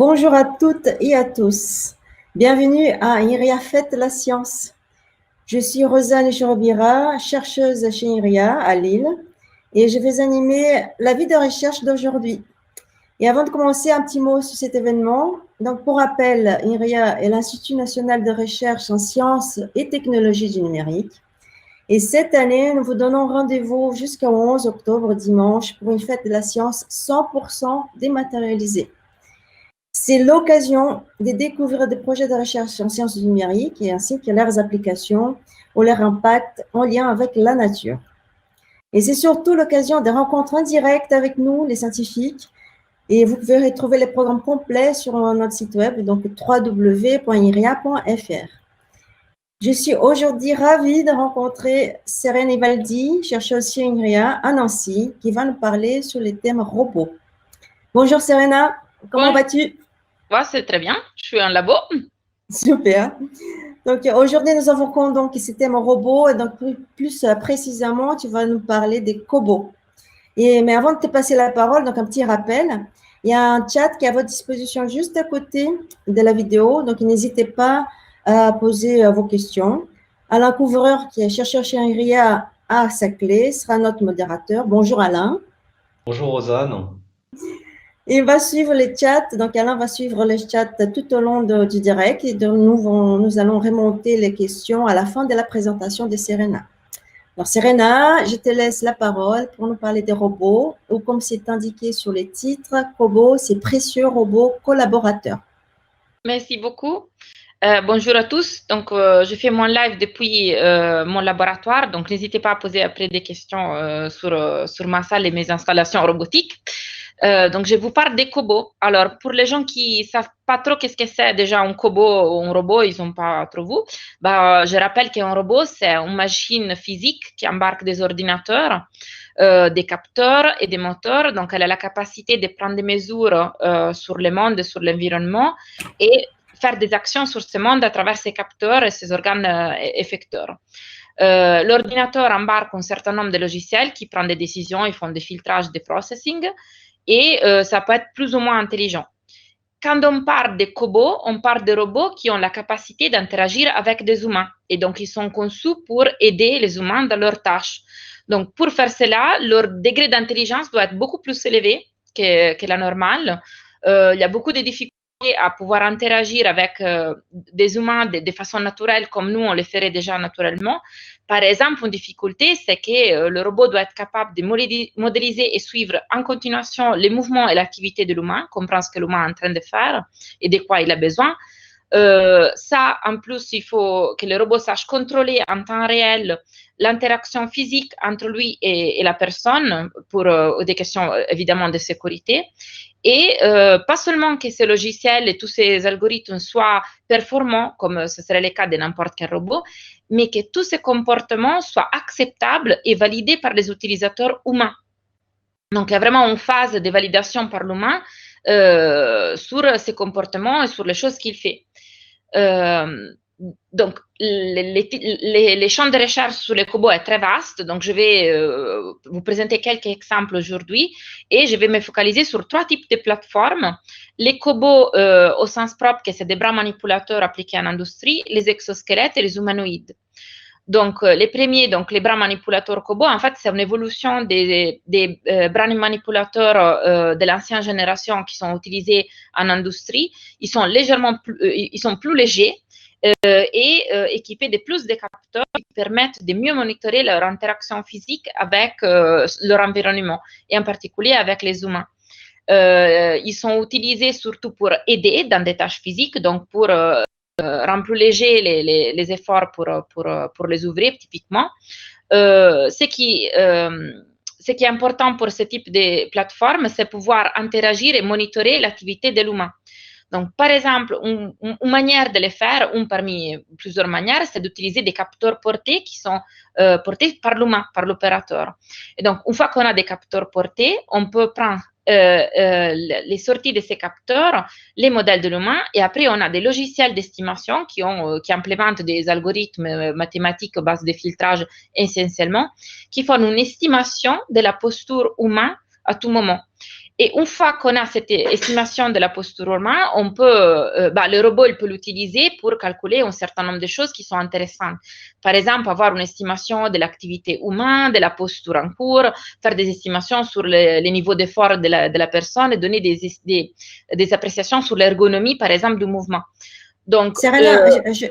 Bonjour à toutes et à tous. Bienvenue à INRIA Fête la Science. Je suis Rosanne Chorobira, chercheuse chez INRIA à Lille, et je vais animer la vie de recherche d'aujourd'hui. Et avant de commencer, un petit mot sur cet événement. Donc, pour rappel, INRIA est l'Institut national de recherche en sciences et technologies du numérique. Et cette année, nous vous donnons rendez-vous jusqu'au 11 octobre, dimanche, pour une fête de la science 100% dématérialisée. C'est l'occasion de découvrir des projets de recherche en sciences du numérique et ainsi que leurs applications ou leur impact en lien avec la nature. Et c'est surtout l'occasion de rencontres en direct avec nous, les scientifiques. Et vous pouvez retrouver les programmes complets sur notre site web, donc www.iria.fr. Je suis aujourd'hui ravie de rencontrer Serena Ivaldi, chercheuse chez INRIA à Nancy, qui va nous parler sur les thèmes robots. Bonjour Serena, comment vas-tu? Ouais, c'est très bien, je suis en labo. Super. Donc aujourd'hui, nous avons donc ce thème robot, et donc plus précisément, tu vas nous parler des cobots. Mais avant de te passer la parole, donc un petit rappel, il y a un chat qui est à votre disposition juste à côté de la vidéo, donc n'hésitez pas à poser vos questions. Alain Couvreur, qui est chercheur chez INRIA à sa clé, sera notre modérateur. Bonjour Alain. Bonjour Rosanne. Il va suivre le chat, donc Alain va suivre le chat tout au long du direct et nous allons remonter les questions à la fin de la présentation de Serena. Alors Serena, je te laisse la parole pour nous parler des robots, ou comme c'est indiqué sur les titres, cobots, c'est précieux robots collaborateurs. Merci beaucoup. Bonjour à tous. Donc, je fais mon live depuis mon laboratoire. Donc, n'hésitez pas à poser après des questions sur ma salle et mes installations robotiques. Donc, je vous parle des cobots. Alors, pour les gens qui ne savent pas trop qu'est-ce que c'est déjà un cobot ou un robot, ils n'ont pas trop vu. Je rappelle qu'un robot, c'est une machine physique qui embarque des ordinateurs, des capteurs et des moteurs. Donc, elle a la capacité de prendre des mesures sur le monde et sur l'environnement et faire des actions sur ce monde à travers ses capteurs et ses organes effecteurs. L'ordinateur embarque un certain nombre de logiciels qui prennent des décisions, ils font des filtrages, des processing, et ça peut être plus ou moins intelligent. Quand on parle de cobots, on parle de robots qui ont la capacité d'interagir avec des humains. Et donc, ils sont conçus pour aider les humains dans leurs tâches. Donc, pour faire cela, leur degré d'intelligence doit être beaucoup plus élevé que la normale. Il y a beaucoup de difficultés à pouvoir interagir avec des humains de façon naturelle comme nous, on le ferait déjà naturellement. Par exemple, une difficulté, c'est que le robot doit être capable de modéliser et suivre en continuation les mouvements et l'activité de l'humain, comprendre ce que l'humain est en train de faire et de quoi il a besoin. Ça, en plus, il faut que le robot sache contrôler en temps réel l'interaction physique entre lui et la personne pour des questions évidemment de sécurité. Et pas seulement que ces logiciels et tous ces algorithmes soient performants, comme ce serait le cas de n'importe quel robot, mais que tous ces comportements soient acceptables et validés par les utilisateurs humains. Donc, il y a vraiment une phase de validation par l'humain sur ses comportements et sur les choses qu'il fait. Donc, les champs de recherche sur les cobots est très vaste. Donc, je vais vous présenter quelques exemples aujourd'hui et je vais me focaliser sur 3 types de plateformes. Les cobots au sens propre, que c'est des bras manipulateurs appliqués en industrie, les exosquelettes et les humanoïdes. Donc, les premiers, donc les bras manipulateurs cobots, en fait, c'est une évolution des bras manipulateurs de l'ancienne génération qui sont utilisés en industrie. Ils sont plus légers et équipés de plus de capteurs qui permettent de mieux monitorer leur interaction physique avec leur environnement et en particulier avec les humains. Ils sont utilisés surtout pour aider dans des tâches physiques, donc pour rendre plus léger les efforts pour les ouvriers, typiquement. Ce qui est important pour ce type de plateforme, c'est pouvoir interagir et monitorer l'activité de l'humain. Donc, par exemple, une manière de le faire, une parmi plusieurs manières, c'est d'utiliser des capteurs portés qui sont portés par l'humain, par l'opérateur. Et donc, une fois qu'on a des capteurs portés, on peut prendre les sorties de ces capteurs, les modèles de l'humain, et après on a des logiciels d'estimation qui implémentent des algorithmes mathématiques à base de filtrage essentiellement, qui font une estimation de la posture humaine à tout moment. Et une fois qu'on a cette estimation de la posture humaine, on peut, le robot il peut l'utiliser pour calculer un certain nombre de choses qui sont intéressantes. Par exemple, avoir une estimation de l'activité humaine, de la posture en cours, faire des estimations sur les niveaux d'effort de la personne et donner des appréciations sur l'ergonomie, par exemple, du mouvement. Donc, Serena,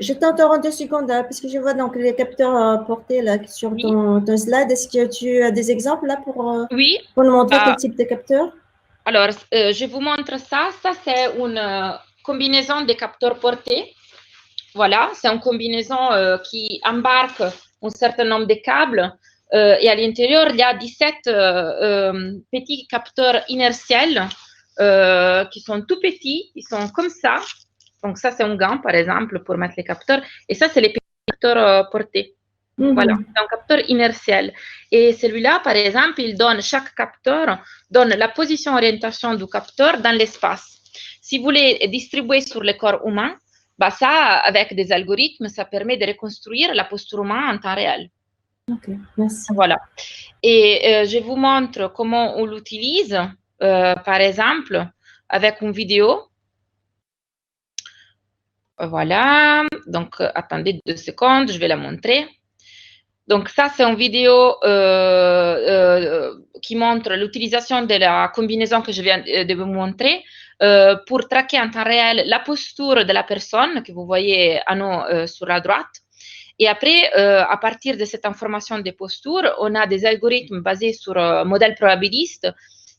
je t'interromps 2 secondes là, parce que je vois donc les capteurs portés là sur ton slide. Est-ce que tu as des exemples là pour nous montrer quel type de capteur? Alors, je vous montre ça. Ça, c'est une combinaison de capteurs portés. Voilà, c'est une combinaison qui embarque un certain nombre de câbles et à l'intérieur, il y a 17 petits capteurs inertiels qui sont tout petits. Ils sont comme ça. Donc, ça, c'est un gant, par exemple, pour mettre les capteurs. Et ça, c'est les petits capteurs portés. Voilà, c'est un capteur inertiel. Et celui-là, par exemple, chaque capteur donne la position orientation du capteur dans l'espace. Si vous voulez distribuer sur le corps humain, ça, avec des algorithmes, ça permet de reconstruire la posture humaine en temps réel. Ok, merci. Voilà. Et je vous montre comment on l'utilise, par exemple, avec une vidéo. Voilà. Donc, attendez 2 secondes, je vais la montrer. Donc, ça, c'est une vidéo qui montre l'utilisation de la combinaison que je viens de vous montrer pour traquer en temps réel la posture de la personne que vous voyez à nous sur la droite. Et après, à partir de cette information des postures, on a des algorithmes basés sur modèles probabilistes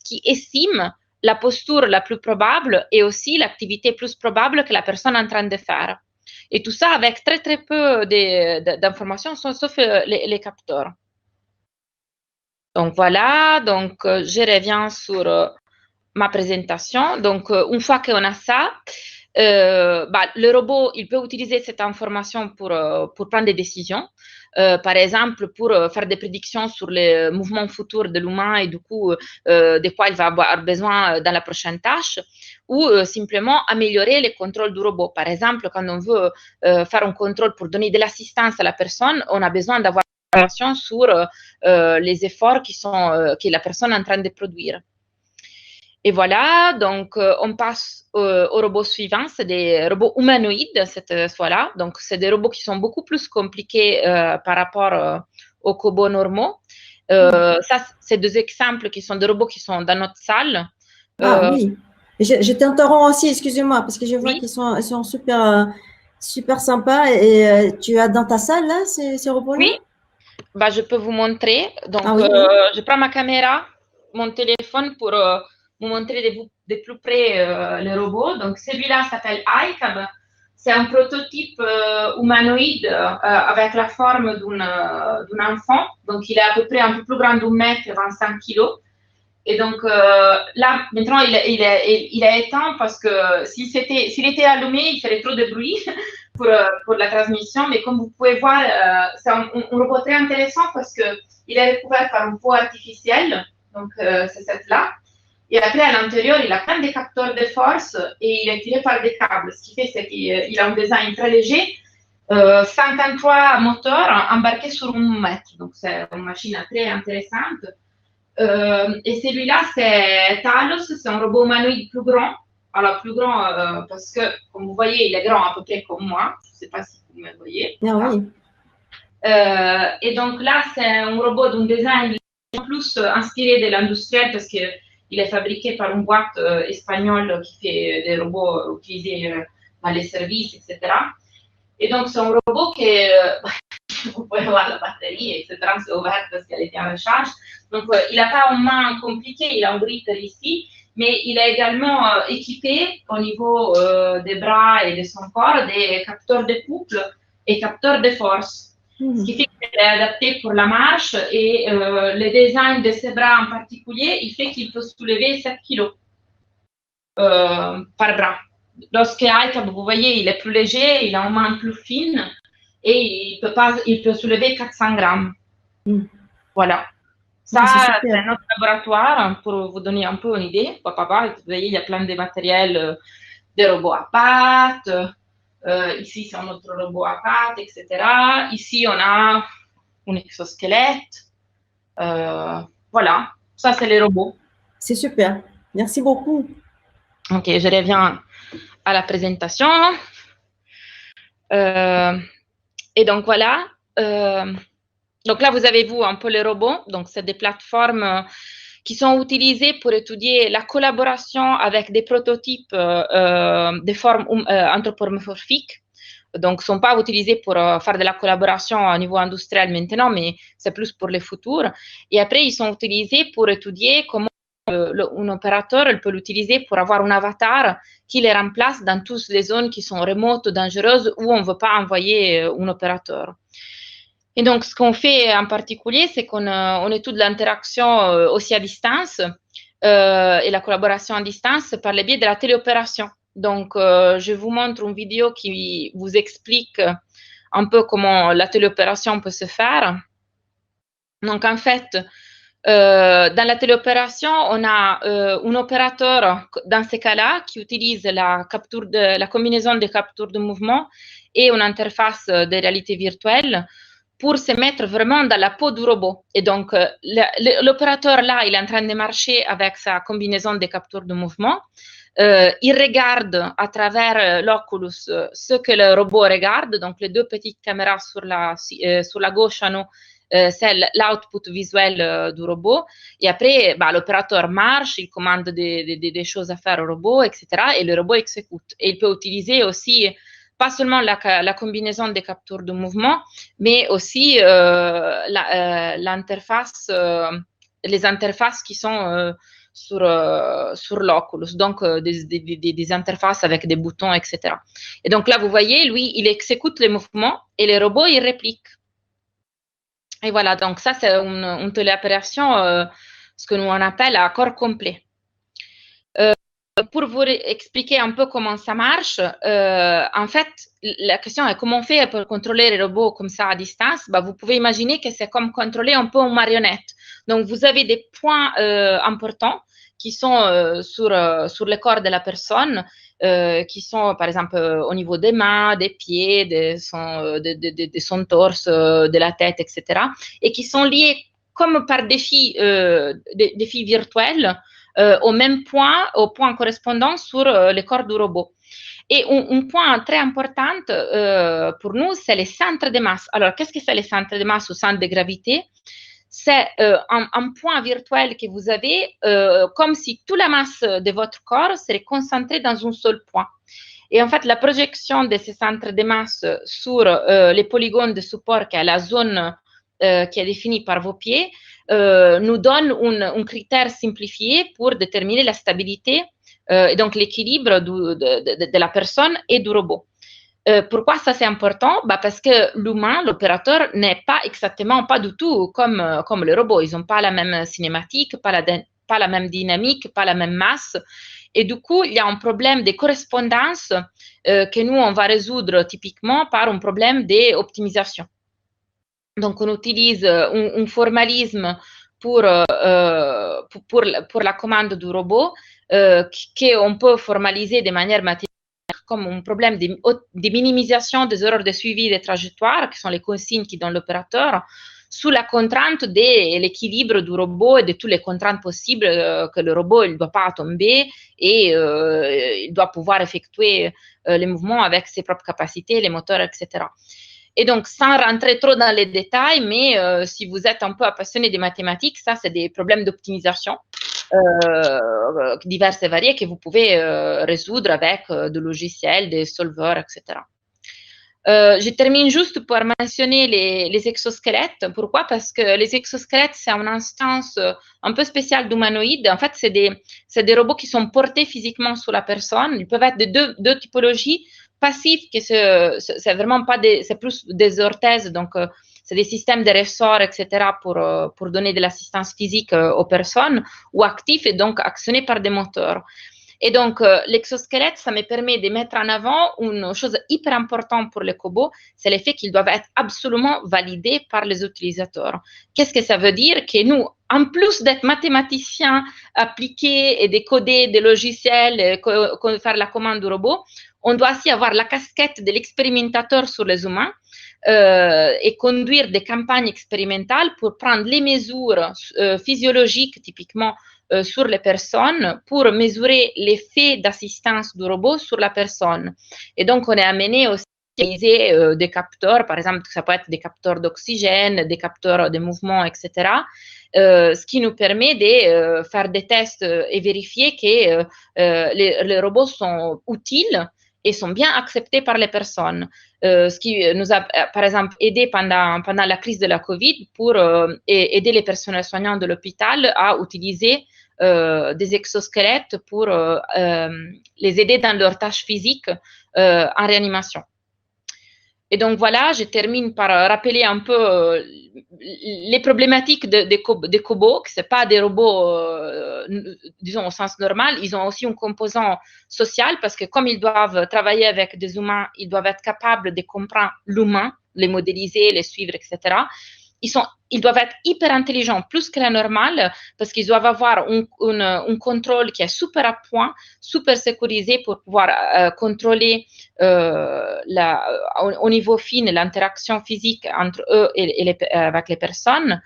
qui estiment la posture la plus probable et aussi l'activité plus probable que la personne est en train de faire. Et tout ça avec très, très peu d'informations, sauf les capteurs. Donc, voilà. Donc, je reviens sur ma présentation. Donc, une fois qu'on a ça, le robot, il peut utiliser cette information pour prendre des décisions. Par exemple, pour faire des prédictions sur les mouvements futurs de l'humain et du coup, de quoi il va avoir besoin dans la prochaine tâche, ou simplement améliorer les contrôles du robot. Par exemple, quand on veut faire un contrôle pour donner de l'assistance à la personne, on a besoin d'avoir des informations sur les efforts que la personne est en train de produire. Et voilà, donc on passe au robot suivant, c'est des robots humanoïdes cette fois-là. Donc, c'est des robots qui sont beaucoup plus compliqués par rapport aux cobots normaux. Ça, c'est 2 exemples qui sont des robots qui sont dans notre salle. Oui, je t'interromps aussi, excusez-moi, parce que je vois qu'ils sont super, super sympas. Et tu as dans ta salle là ces robots-là? Oui, je peux vous montrer. Donc, je prends ma caméra, mon téléphone pour vous montrer de plus près le robot. Donc, celui-là s'appelle iCab. C'est un prototype humanoïde avec la forme d'un enfant. Donc, il est à peu près un peu plus grand d'1 mètre, 25 kilos. Et donc, là, maintenant, il est éteint parce que s'il était allumé, il ferait trop de bruit pour la transmission. Mais comme vous pouvez voir, c'est un robot très intéressant parce qu'il est recouvert par une peau artificielle. Donc, c'est cette-là. Et après, à l'intérieur, il a plein de capteurs de force et il est tiré par des câbles. Ce qui fait, c'est qu'il a un design très léger. 53 moteurs embarqués sur 1 mètre. Donc, c'est une machine très intéressante. Et celui-là, c'est Talos, c'est un robot humanoïde plus grand. Alors, plus grand parce que, comme vous voyez, il est grand à peu près comme moi. Je ne sais pas si vous me voyez. Oui. Et donc là, c'est un robot d'un design plus inspiré de l'industriel parce qu'il est fabriqué par une boîte espagnole qui fait des robots utilisés dans les services, etc. Et donc, c'est un robot qui vous pouvez voir la batterie, etc. C'est ouvert parce qu'elle était en recharge. Donc, il n'a pas une main compliquée, il a un gritter ici, mais il est également équipé au niveau des bras et de son corps des capteurs de couple et capteurs de force. Ce qui fait qu'il est adapté pour la marche et le design de ses bras en particulier, il fait qu'il peut soulever 7 kilos par bras. Lorsque iCab, vous voyez, il est plus léger, il a une main plus fine et il peut soulever 400 grammes. Voilà. Ça, c'est notre laboratoire pour vous donner un peu une idée. Vous voyez, il y a plein de matériel, des robots à pattes. Ici, c'est un autre robot à pattes, etc. Ici, on a un exosquelette. Voilà, ça, c'est les robots. C'est super. Merci beaucoup. Ok, je reviens à la présentation. Et donc voilà. Donc là, vous avez vu un peu les robots. Donc, c'est des plateformes qui sont utilisées pour étudier la collaboration avec des prototypes de formes anthropomorphiques. Donc, ne sont pas utilisés pour faire de la collaboration au niveau industriel maintenant, mais c'est plus pour le futur. Et après, ils sont utilisés pour étudier comment un opérateur peut l'utiliser pour avoir un avatar qui les remplace dans toutes les zones qui sont remotes, dangereuses, où on ne veut pas envoyer un opérateur. Et donc, ce qu'on fait en particulier, c'est qu'on étudie l'interaction aussi à distance et la collaboration à distance par le biais de la téléopération. Donc, je vous montre une vidéo qui vous explique un peu comment la téléopération peut se faire. Donc, en fait, dans la téléopération, on a un opérateur, dans ces cas-là, qui utilise la combinaison de capture de mouvement et une interface de réalité virtuelle pour se mettre vraiment dans la peau du robot. Et donc, l'opérateur là, il est en train de marcher avec sa combinaison de capture de mouvement. Il regarde à travers l'Oculus ce que le robot regarde, donc les deux petites caméras sur la gauche à nous, c'est l'output visuel du robot. Et après, l'opérateur marche, il commande des choses à faire au robot, etc. Et le robot exécute. Et il peut utiliser aussi pas seulement la combinaison des captures de mouvement, mais aussi l'interface, les interfaces qui sont sur l'Oculus, donc des interfaces avec des boutons, etc. Et donc là, vous voyez, lui, il exécute les mouvements et les robots, ils répliquent. Et voilà, donc ça, c'est une téléopération, ce que nous on appelle à corps complet. Pour vous expliquer un peu comment ça marche, en fait, la question est comment on fait pour contrôler les robots comme ça à distance. Vous pouvez imaginer que c'est comme contrôler un peu une marionnette. Donc, vous avez des points importants qui sont sur le corps de la personne, qui sont par exemple au niveau des mains, des pieds, de son torse, de la tête, etc. Et qui sont liés comme par défis virtuels au même point, au point correspondant sur le corps du robot. Et un point très important pour nous, c'est les centres de masse. Alors, qu'est-ce que c'est les centres de masse ou centres de gravité? C'est un point virtuel que vous avez, comme si toute la masse de votre corps serait concentrée dans un seul point. Et en fait, la projection de ces centres de masse sur les polygones de support, qui est la zone qui est définie par vos pieds, nous donne un critère simplifié pour déterminer la stabilité et donc l'équilibre de la personne et du robot. Pourquoi ça c'est important? Parce que l'humain, l'opérateur, n'est pas exactement, pas du tout comme le robot. Ils n'ont pas la même cinématique, pas la même dynamique, pas la même masse. Et du coup, il y a un problème de correspondance que nous, on va résoudre typiquement par un problème d'optimisation. Donc, on utilise un formalisme pour la commande du robot qu'on peut formaliser de manière mathématique comme un problème de minimisation des erreurs de suivi des trajectoires, qui sont les consignes qui donnent l'opérateur, sous la contrainte de l'équilibre du robot et de toutes les contraintes possibles que le robot ne doit pas tomber et il doit pouvoir effectuer les mouvements avec ses propres capacités, les moteurs, etc. Et donc, sans rentrer trop dans les détails, mais si vous êtes un peu passionné des mathématiques, ça, c'est des problèmes d'optimisation divers et variés que vous pouvez résoudre avec des logiciels, des solvers, etc. Je termine juste par mentionner les exosquelettes. Pourquoi? Parce que les exosquelettes, c'est une instance un peu spéciale d'humanoïdes. En fait, c'est des robots qui sont portés physiquement sur la personne. Ils peuvent être de deux typologies. Passifs, que c'est vraiment pas c'est plus des orthèses, donc c'est des systèmes de ressort, etc., pour donner de l'assistance physique aux personnes, ou actifs et donc actionnés par des moteurs. Et donc, l'exosquelette, ça me permet de mettre en avant une chose hyper importante pour les cobots, c'est le fait qu'ils doivent être absolument validés par les utilisateurs. Qu'est-ce que ça veut dire? Que nous, en plus d'être mathématiciens appliqués et de coder des logiciels, faire la commande du robot, on doit aussi avoir la casquette de l'expérimentateur sur les humains et conduire des campagnes expérimentales pour prendre les mesures physiologiques, typiquement sur les personnes pour mesurer l'effet d'assistance du robot sur la personne. Et donc, on est amené aussi à utiliser des capteurs, par exemple, ça peut être des capteurs d'oxygène, des capteurs de mouvement, etc., ce qui nous permet de faire des tests et vérifier que les robots sont utiles et sont bien acceptés par les personnes. Ce qui nous a, par exemple, aidé pendant la crise de la Covid pour aider les personnels soignants de l'hôpital à utiliser des exosquelettes pour les aider dans leurs tâches physiques en réanimation. Et donc voilà, je termine par rappeler un peu les problématiques des cobots, que ce n'est pas des robots, disons au sens normal, ils ont aussi un composant social parce que comme ils doivent travailler avec des humains, ils doivent être capables de comprendre l'humain, les modéliser, les suivre, etc. Ils doivent être hyper intelligents, plus que la normale, parce qu'ils doivent avoir un contrôle qui est super à point, super sécurisé pour pouvoir contrôler au niveau fin l'interaction physique entre eux avec les personnes.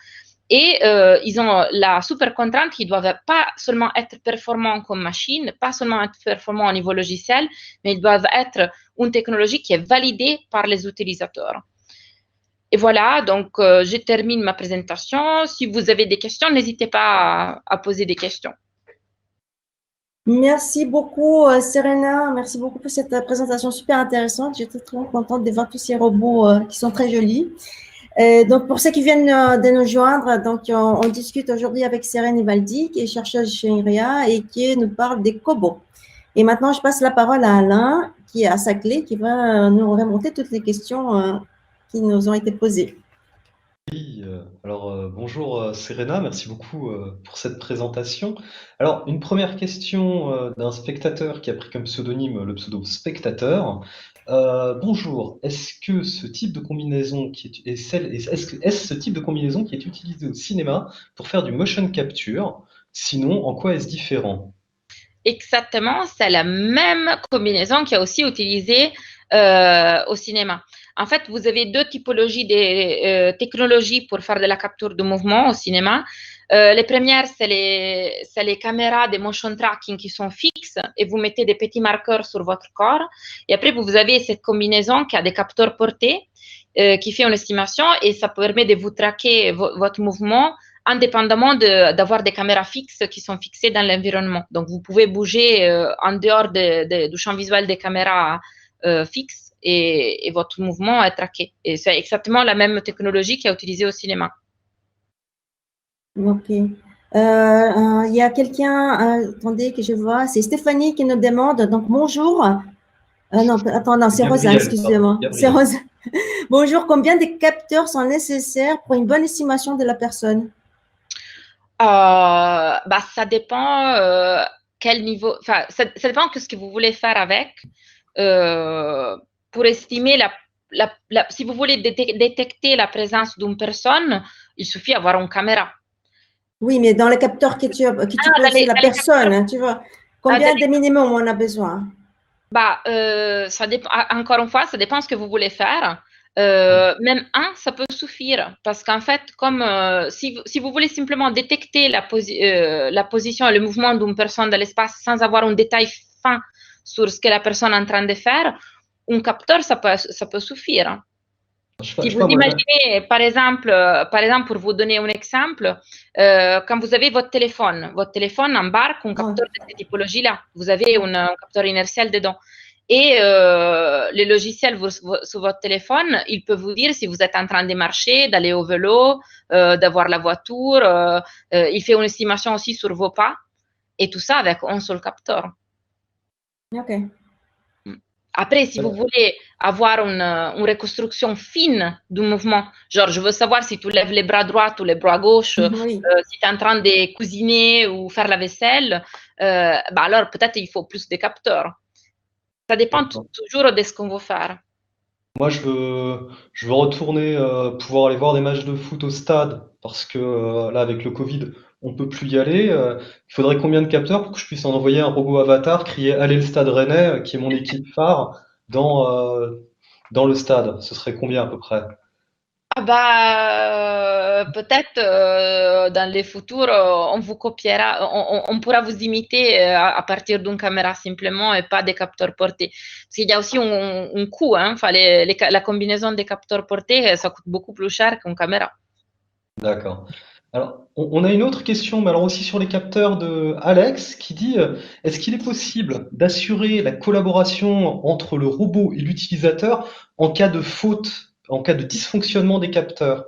Et ils ont la super contrainte qu'ils ne doivent pas seulement être performants comme machine, pas seulement être performants au niveau logiciel, mais ils doivent être une technologie qui est validée par les utilisateurs. Et voilà, donc je termine ma présentation. Si vous avez des questions, n'hésitez pas à poser des questions. Merci beaucoup, Serena. Merci beaucoup pour cette présentation super intéressante. J'étais très contente de voir tous ces robots qui sont très jolis. Donc, pour ceux qui viennent de nous joindre, donc, on discute aujourd'hui avec Serena Ivaldi, qui est chercheuse chez INRIA et qui nous parle des cobots. Et maintenant, je passe la parole à Alain, qui est à Saclay, qui va nous remonter toutes les questions qui nous ont été posées. Oui, alors bonjour Serena, merci beaucoup pour cette présentation. Alors, une première question d'un spectateur qui a pris comme pseudonyme le pseudo spectateur. Bonjour, est-ce que ce type de combinaison est-ce ce type de combinaison qui est utilisé au cinéma pour faire du motion capture? Sinon, en quoi est-ce différent? Exactement, c'est la même combinaison qui est aussi utilisée au cinéma. En fait, vous avez deux typologies de technologies pour faire de la capture de mouvement au cinéma. Les premières, c'est les caméras de motion tracking qui sont fixes et vous mettez des petits marqueurs sur votre corps. Et après, vous avez cette combinaison qui a des capteurs portés qui fait une estimation et ça permet de vous traquer votre mouvement indépendamment d'avoir des caméras fixes qui sont fixées dans l'environnement. Donc, vous pouvez bouger en dehors du champ visuel des caméras fixes et votre mouvement est traqué. Et c'est exactement la même technologie qui est utilisée au cinéma. Ok. Il y a quelqu'un, attendez, que je vois, c'est Stéphanie qui nous demande, donc bonjour. Non, attends, non, c'est Rosa, excusez-moi. C'est Rosa. Bonjour, combien de capteurs sont nécessaires pour une bonne estimation de la personne? Ça dépend quel niveau, enfin, ça dépend de ce que vous voulez faire avec. Pour estimer si vous voulez détecter la présence d'une personne, il suffit d'avoir une caméra. Oui, mais dans les capteurs que tu poses la personne, tu vois, combien de minimum on a besoin? Ça dépend, encore une fois, ça dépend de ce que vous voulez faire. Même un, ça peut suffire parce qu'en fait, comme si vous voulez simplement détecter la position et le mouvement d'une personne dans l'espace sans avoir un détail fin sur ce que la personne est en train de faire, un capteur, ça peut suffire. Si vous imaginez, par exemple, pour vous donner un exemple, quand vous avez votre téléphone embarque un capteur de cette typologie-là. Vous avez un capteur inertiel dedans. Et le logiciel sur votre téléphone, il peut vous dire si vous êtes en train de marcher, d'aller au vélo, d'avoir la voiture. Il fait une estimation aussi sur vos pas. Et tout ça avec un seul capteur. Ok. Après, si vous voulez avoir une reconstruction fine du mouvement, genre je veux savoir si tu lèves les bras droits ou les bras gauches, si tu es en train de cuisiner ou faire la vaisselle, alors peut-être il faut plus de capteurs. Ça dépend toujours de ce qu'on veut faire. Moi, je veux retourner pouvoir aller voir des matchs de foot au stade parce que là, avec le Covid, on peut plus y aller. Il faudrait combien de capteurs pour que je puisse envoyer un robot avatar, crier Allez le Stade Rennais, qui est mon équipe phare, dans le stade? Ce serait combien à peu près? peut-être dans les futurs, on vous copiera, on pourra vous imiter à partir d'une caméra simplement et pas des capteurs portés. Parce qu'il y a aussi un coût, hein. Enfin, la combinaison des capteurs portés, ça coûte beaucoup plus cher qu'une caméra. D'accord. Alors, on a une autre question, mais alors aussi sur les capteurs de Alex, qui dit est-ce qu'il est possible d'assurer la collaboration entre le robot et l'utilisateur en cas de faute, en cas de dysfonctionnement des capteurs?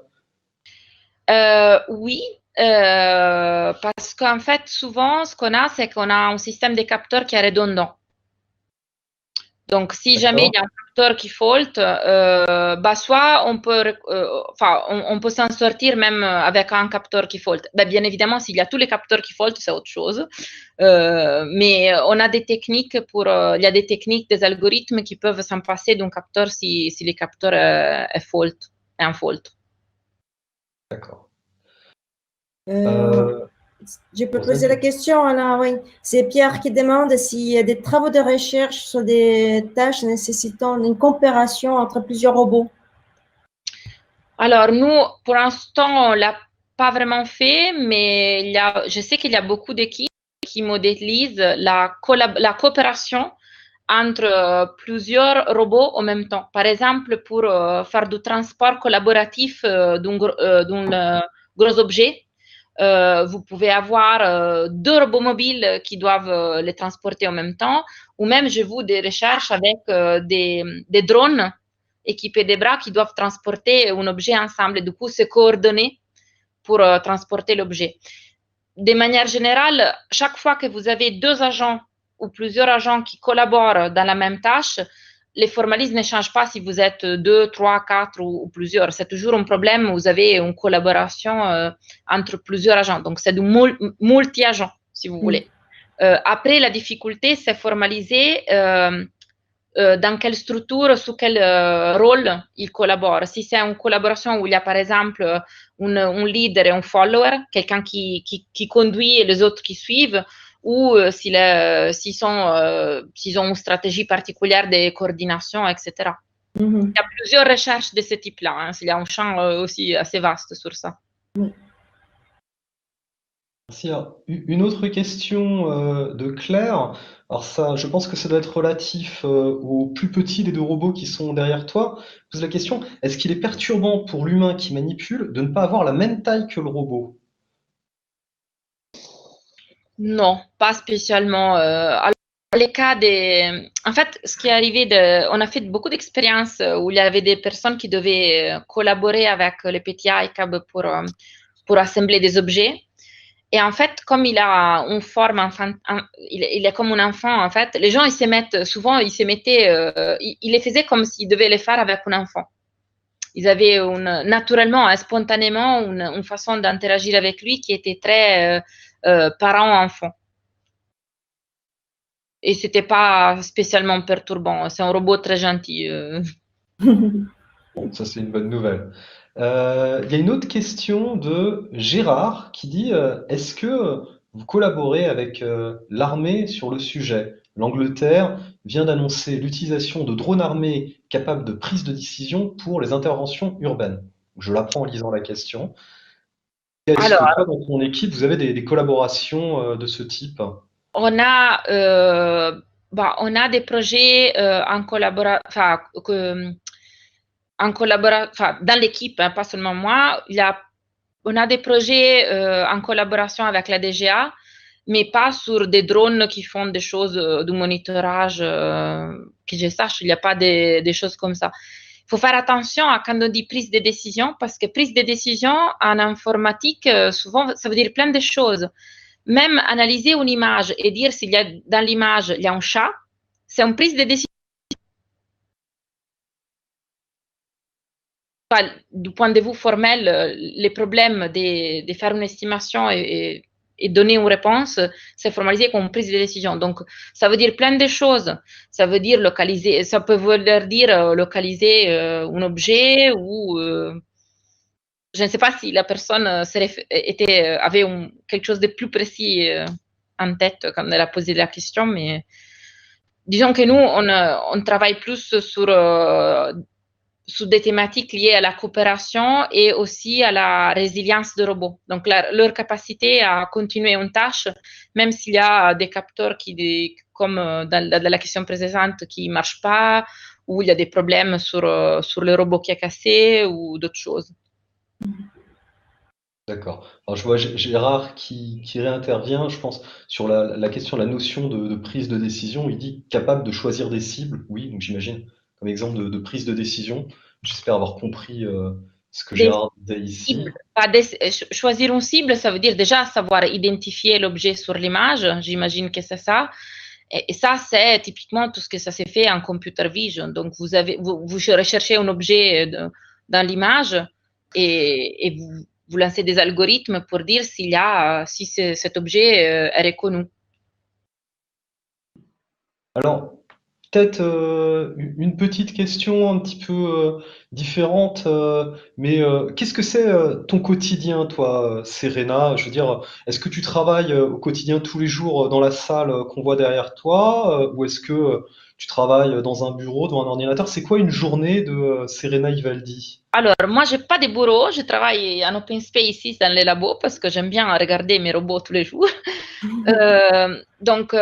Oui, parce qu'en fait, souvent, ce qu'on a, c'est qu'on a un système de capteurs qui est redondant. Donc, si jamais il y a un capteur qui faute, bah, soit on peut, on peut s'en sortir même avec un capteur qui faute. Bah, bien évidemment, s'il y a tous les capteurs qui faute, c'est autre chose. Mais on a des techniques il y a des techniques, des algorithmes qui peuvent s'en passer d'un capteur si les capteurs est en faute. D'accord. Je peux poser la question, Anna, oui. C'est Pierre qui demande s'il y a des travaux de recherche sur des tâches nécessitant une coopération entre plusieurs robots. Alors, nous, pour l'instant, on ne l'a pas vraiment fait, mais je sais qu'il y a beaucoup d'équipes qui modélisent la coopération entre plusieurs robots en même temps. Par exemple, pour faire du transport collaboratif d'un gros objet, vous pouvez avoir deux robots mobiles qui doivent les transporter en même temps, ou même j'ai vu des recherches avec des drones équipés des bras qui doivent transporter un objet ensemble et du coup se coordonner pour transporter l'objet. De manière générale, chaque fois que vous avez deux agents ou plusieurs agents qui collaborent dans la même tâche, les formalismes ne changent pas si vous êtes 2, 3, 4 ou plusieurs. C'est toujours un problème, vous avez une collaboration entre plusieurs agents. Donc, c'est du multi-agent, si vous voulez. Après, la difficulté, c'est formaliser dans quelle structure, sous quel rôle ils collaborent. Si c'est une collaboration où il y a par exemple un leader et un follower, quelqu'un qui conduit et les autres qui suivent, ou s'ils ont une stratégie particulière de coordination, etc. Il y a plusieurs recherches de ce type-là. Hein. Il y a un champ aussi assez vaste sur ça. Merci. Alors, une autre question de Claire. Alors ça, je pense que ça doit être relatif au plus petit des deux robots qui sont derrière toi. Je pose la question, est-ce qu'il est perturbant pour l'humain qui manipule de ne pas avoir la même taille que le robot? Non, pas spécialement. Alors, les cas en fait, ce qui est arrivé, on a fait beaucoup d'expériences où il y avait des personnes qui devaient collaborer avec les petits iCab pour assembler des objets. Et en fait, comme il a une forme il est comme un enfant, en fait, les gens, ils se mettaient, ils les faisaient comme s'ils devaient les faire avec un enfant. Ils avaient naturellement, spontanément, une façon d'interagir avec lui qui était très parent-enfant. Et c'était pas spécialement perturbant. C'est un robot très gentil. Bon, ça c'est une bonne nouvelle. Il y a une autre question de Gérard qui dit est-ce que vous collaborez avec l'armée sur le sujet? L'Angleterre vient d'annoncer l'utilisation de drones armés capables de prise de décision pour les interventions urbaines. Je l'apprends en lisant la question. Est-ce que toi, dans ton équipe, vous avez des collaborations de ce type? On a des projets en dans l'équipe, hein, pas seulement moi. On a des projets en collaboration avec la DGA, mais pas sur des drones qui font des choses de monitorage. Que je sache, il n'y a pas des choses comme ça. Il faut faire attention à quand on dit prise de décision, parce que prise de décision en informatique, souvent, ça veut dire plein de choses. Même analyser une image et dire s'il y a dans l'image, il y a un chat, c'est une prise de décision. Du point de vue formel, les problèmes de faire une estimation et donner une réponse, c'est formalisé comme prise de décision. Donc, ça veut dire plein de choses. Ça veut dire localiser, ça peut vouloir dire localiser un objet ou je ne sais pas si la personne avait quelque chose de plus précis en tête quand elle a posé la question, mais disons que nous, on travaille plus sur sur des thématiques liées à la coopération et aussi à la résilience des robots. Donc, leur capacité à continuer une tâche, même s'il y a des capteurs comme dans la question précédente, qui ne marchent pas, ou il y a des problèmes sur le robot qui est cassé ou d'autres choses. D'accord. Alors, je vois Gérard qui réintervient, je pense, sur la question, la notion de prise de décision. Il dit capable de choisir des cibles. Oui, donc j'imagine, comme exemple de prise de décision. J'espère avoir compris ce que Gérard disait ici. Choisir une cible, ça veut dire déjà savoir identifier l'objet sur l'image. J'imagine que c'est ça. Et ça, c'est typiquement tout ce que ça s'est fait en computer vision. Donc, vous recherchez un objet dans l'image et vous lancez des algorithmes pour dire si cet objet est reconnu. Alors, peut-être une petite question un petit peu différente, mais qu'est-ce que c'est ton quotidien, toi, Serena? Je veux dire, est-ce que tu travailles au quotidien tous les jours dans la salle qu'on voit derrière toi, ou est-ce que tu travailles dans un bureau, devant un ordinateur? C'est quoi une journée de Serena Ivaldi? Alors, moi, je n'ai pas de bureau, je travaille en open space ici dans les labos parce que j'aime bien regarder mes robots tous les jours. Donc,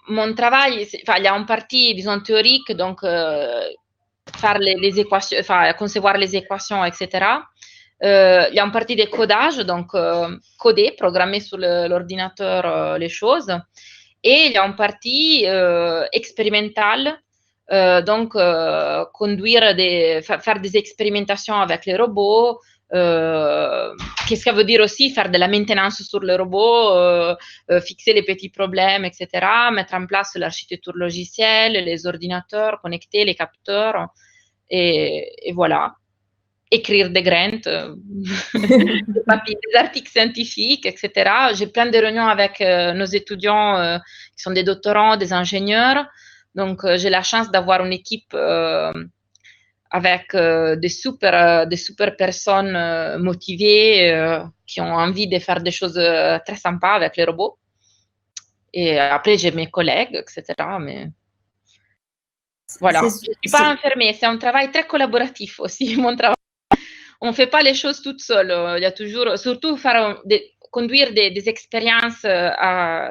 mon travail, il y a une partie, disons, théorique, donc faire les équations, concevoir les équations, etc. Il y a une partie de codage, donc coder, programmer sur l'ordinateur les choses. Et il y a une partie expérimentale, donc faire des expérimentations avec les robots. Qu'est-ce que ça veut dire aussi faire de la maintenance sur le robot, fixer les petits problèmes, etc., mettre en place l'architecture logicielle, les ordinateurs, connecter les capteurs, et voilà. Écrire des grants, des papiers, des articles scientifiques, etc. J'ai plein de réunions avec nos étudiants qui sont des doctorants, des ingénieurs. Donc, j'ai la chance d'avoir une équipe avec des super personnes motivées qui ont envie de faire des choses très sympas avec les robots. Et après, j'ai mes collègues, etc. Mais voilà, je ne suis pas enfermée. C'est un travail très collaboratif aussi, mon travail. On ne fait pas les choses toute seule. Il y a toujours, surtout conduire des expériences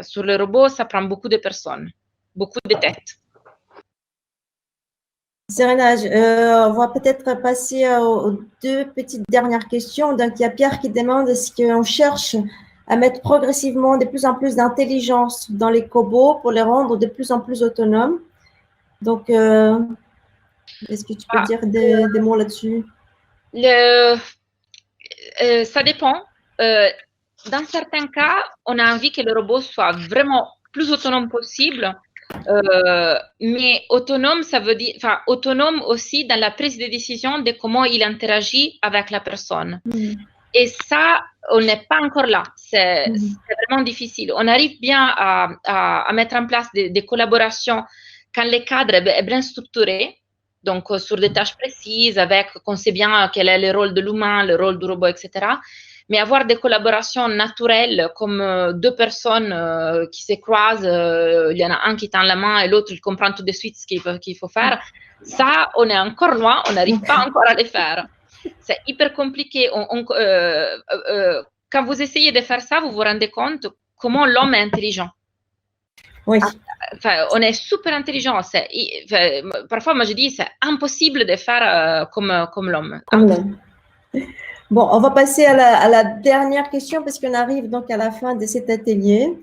sur le robot, ça prend beaucoup de personnes, beaucoup de têtes. Serena, on va peut-être passer aux deux petites dernières questions. Donc, il y a Pierre qui demande est-ce qu'on cherche à mettre progressivement de plus en plus d'intelligence dans les cobots pour les rendre de plus en plus autonomes. Donc, est-ce que tu peux dire des mots là-dessus? Ça dépend. Dans certains cas, on a envie que le robot soit vraiment plus autonome possible. Mais autonome, ça veut dire, autonome aussi dans la prise de décision de comment il interagit avec la personne. Et ça, on n'est pas encore là. C'est vraiment difficile. On arrive bien à mettre en place des collaborations quand le cadre est bien structuré, donc sur des tâches précises, qu'on sait bien quel est le rôle de l'humain, le rôle du robot, etc. Mais avoir des collaborations naturelles, comme deux personnes qui se croisent, il y en a un qui tend la main et l'autre, il comprend tout de suite ce qu'il faut faire, ça, on est encore loin, on n'arrive pas encore à le faire. C'est hyper compliqué. Quand vous essayez de faire ça, vous vous rendez compte comment l'homme est intelligent. Oui. On est super intelligent. Parfois, moi, je dis c'est impossible de faire comme l'homme. Bon, on va passer à la dernière question parce qu'on arrive donc à la fin de cet atelier.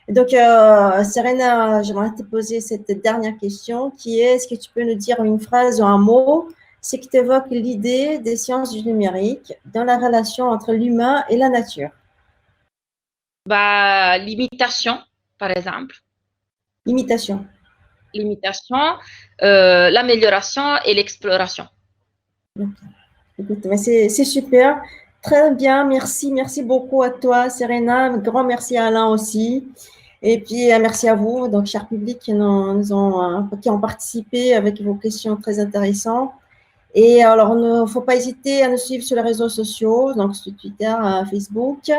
Donc, Serena, j'aimerais te poser cette dernière question qui est, est-ce que tu peux nous dire une phrase ou un mot, ce qui t'évoque l'idée des sciences du numérique dans la relation entre l'humain et la nature? L'imitation, par exemple. Imitation. L'imitation, l'amélioration et l'exploration. C'est super. Très bien, merci beaucoup à toi, Serena. Un grand merci à Alain aussi. Et puis, merci à vous, donc, chers publics qui ont participé avec vos questions très intéressantes. Et alors, il ne faut pas hésiter à nous suivre sur les réseaux sociaux, donc sur Twitter, Facebook.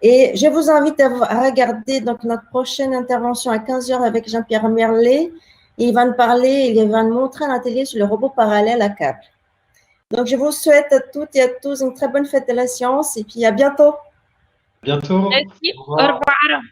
Et je vous invite à regarder donc, notre prochaine intervention à 15h avec Jean-Pierre Merlet. Il va nous montrer un atelier sur le robot parallèle à câble. Donc, je vous souhaite à toutes et à tous une très bonne fête de la science et puis à bientôt. Bientôt. Merci. Au Au revoir. revoir.